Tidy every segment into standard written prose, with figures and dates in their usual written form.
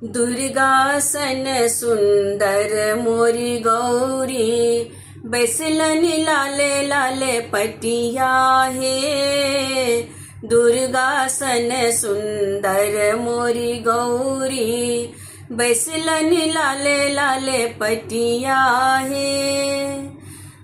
दुर्गासन सुंदर मोरी गौरी, बैसलनि लाले लाले पटिया हे। दुर्गासन सुंदर मोरी गौरी, बैसलनि लाले लाले पटिया हे।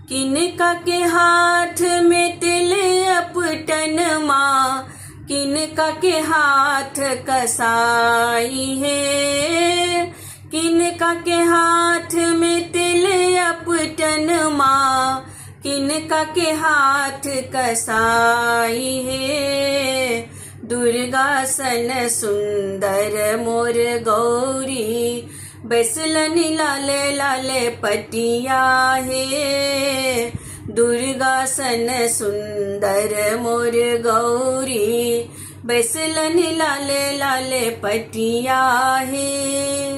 किनका के हाथ में तिल अपटन माँ, किनका के हाथ कसाई है। किनका के हाथ में तिल अपटन माँ, किनका के हाथ कसाई है। दुर्गासन सुंदर मोर गौरी, बैसलनि लाले लाले पटिया हे। दुर्गासन सुंदर मोर गौरी, बैसलनि लाले लाले पटिया हे।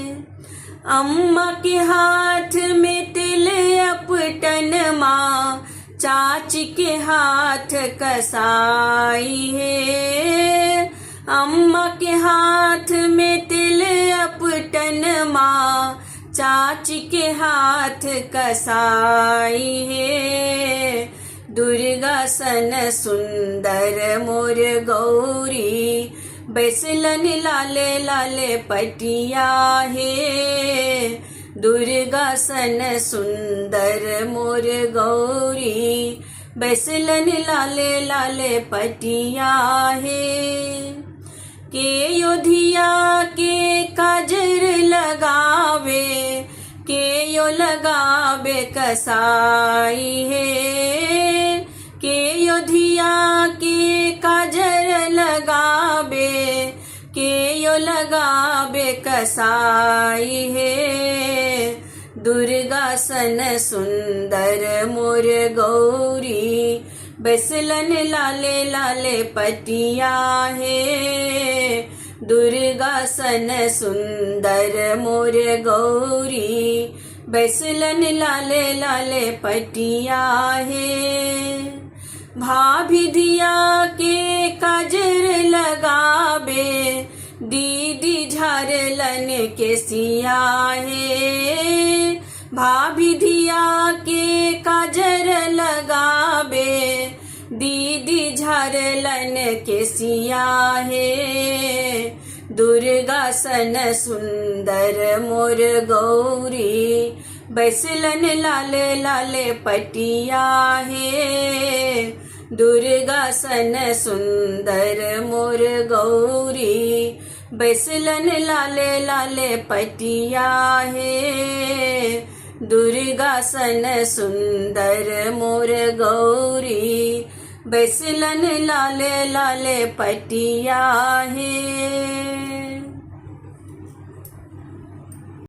अम्मा के हाथ में तिल अपटन माँ, चाची के हाथ कसाई है। अम्मा के हाथ में तिल अपटन माँ, चाची के हाथ कसाई है। दुर्गासन सुंदर मोर गौरी, बैसलनि लाले लाले पटिया हे। दुर्गासन सुंदर मोर गौरी, बैसलनि लाले लाले पटिया हे। के योधिया के काजर लगावे, के यो लगावे कसाई है। के योधिया के काजर लगावे, के यो लगावे कसाई है। दुर्गासन सुंदर मोर गौरी, बैसलनि लाले लाले पटिया हे। दुर्गासन सुंदर मोर गौरी, बैसलनि लाले लाले पटिया हे। भाभी धिया के काजर लगावे, दीदी झारलन के सिया है। भाभी धिया के काजर लगावे, दीदी झारलन के सिया है। दुर्गासन सुंदर मोर गौरी, बैसलनि लाले लाले पटिया हे। दुर्गासन सुंदर मोर गौरी, बैसलनि लाले लाले पटिया हे। दुर्गासन सुंदर मोर गौरी, बैसलनि लाले लाले पटिया हे।